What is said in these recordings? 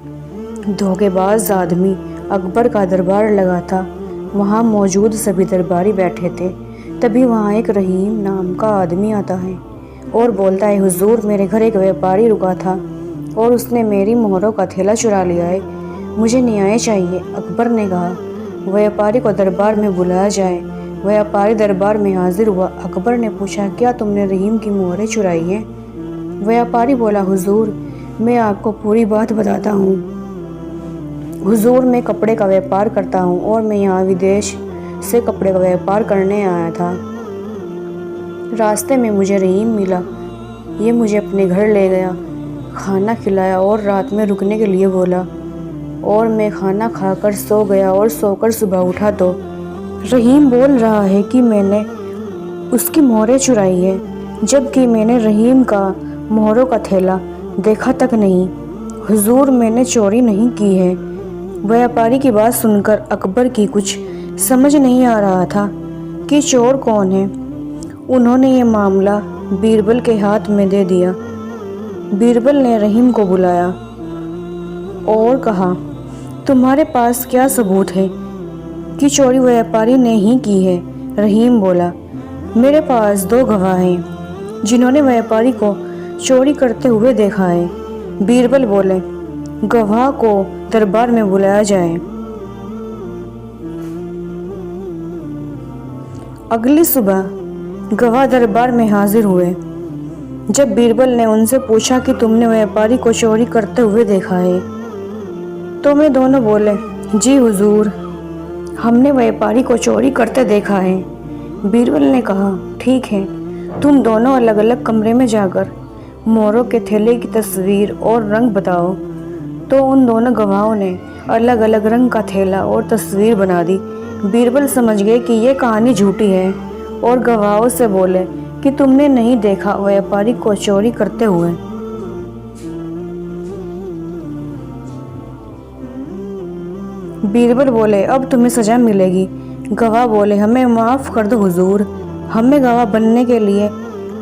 دھوکے باز آدمی اکبر کا دربار لگا تھا۔ وہاں موجود سبھی درباری بیٹھے تھے۔ تبھی وہاں ایک رحیم نام کا آدمی آتا ہے اور بولتا ہے، حضور میرے گھر ایک ویپاری رکا تھا اور اس نے میری مہروں کا تھیلا چرا لیا ہے، مجھے نیائے چاہیے۔ اکبر نے کہا ویپاری کو دربار میں بلایا جائے۔ ویپاری دربار میں حاضر ہوا۔ اکبر نے پوچھا، کیا تم نے رحیم کی مہریں چرائی ہیں؟ ویپاری بولا، حضور میں آپ کو پوری بات بتاتا ہوں۔ حضور میں کپڑے کا ویپار کرتا ہوں اور میں یہاں ودیش سے کپڑے کا ویپار کرنے آیا تھا۔ راستے میں مجھے رحیم ملا، یہ مجھے اپنے گھر لے گیا، کھانا کھلایا اور رات میں رکنے کے لیے بولا، اور میں کھانا کھا کر سو گیا اور سو کر صبح اٹھا تو رحیم بول رہا ہے کہ میں نے اس کی مہریں چرائی ہے، جبکہ میں نے رحیم کا مہروں کا تھیلا دیکھا تک نہیں۔ حضور میں نے چوری نہیں کی ہے۔ ویپاری کی بات سن کر اکبر کی کچھ سمجھ نہیں آ رہا تھا کہ چور کون ہے۔ انہوں نے یہ معاملہ بیربل کے ہاتھ میں دے دیا۔ بیربل نے رحیم کو بلایا اور کہا، تمہارے پاس کیا ثبوت ہے کہ چوری ویپاری نے ہی کی ہے؟ رحیم بولا، میرے پاس 2 گواہ ہیں جنہوں نے ویپاری کو چوری کرتے ہوئے دیکھا ہے۔ بیربل بولے، گواہ کو دربار میں بلایا جائے۔ اگلی صبح گواہ دربار میں حاضر ہوئے۔ جب بیربل نے ان سے پوچھا کہ تم نے ویپاری کو چوری کرتے ہوئے دیکھا ہے تو وہ دونوں بولے، جی حضور ہم نے ویپاری کو چوری کرتے دیکھا ہے۔ بیربل نے کہا، ٹھیک ہے، تم دونوں الگ الگ کمرے میں جا کر مہروں کے تھیلے کی تصویر اور رنگ بتاؤ۔ تو ان دونوں گواہوں نے الگ الگ رنگ کا تھیلا اور تصویر بنا دی۔ بیربل سمجھ گئے کہ یہ کہانی جھوٹی ہے اور گواہوں سے بولے کہ تم نے نہیں دیکھا ویپاری کو چوری کرتے ہوئے۔ بیربل بولے، اب تمہیں سزا ملے گی۔ گواہ بولے، ہمیں معاف کر دو حضور، ہمیں گواہ بننے کے لیے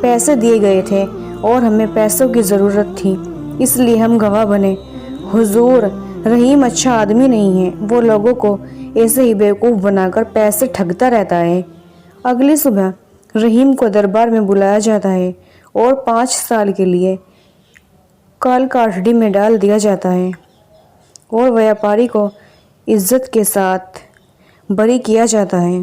پیسے دیے گئے تھے اور ہمیں پیسوں کی ضرورت تھی، اس لیے ہم گواہ بنے۔ حضور رحیم اچھا آدمی نہیں ہے، وہ لوگوں کو ایسے ہی بیوقوف بنا کر پیسے ٹھگتا رہتا ہے۔ اگلی صبح رحیم کو دربار میں بلایا جاتا ہے اور 5 سال کے لیے کال کاٹڑی میں ڈال دیا جاتا ہے اور ویپاری کو عزت کے ساتھ بری کیا جاتا ہے۔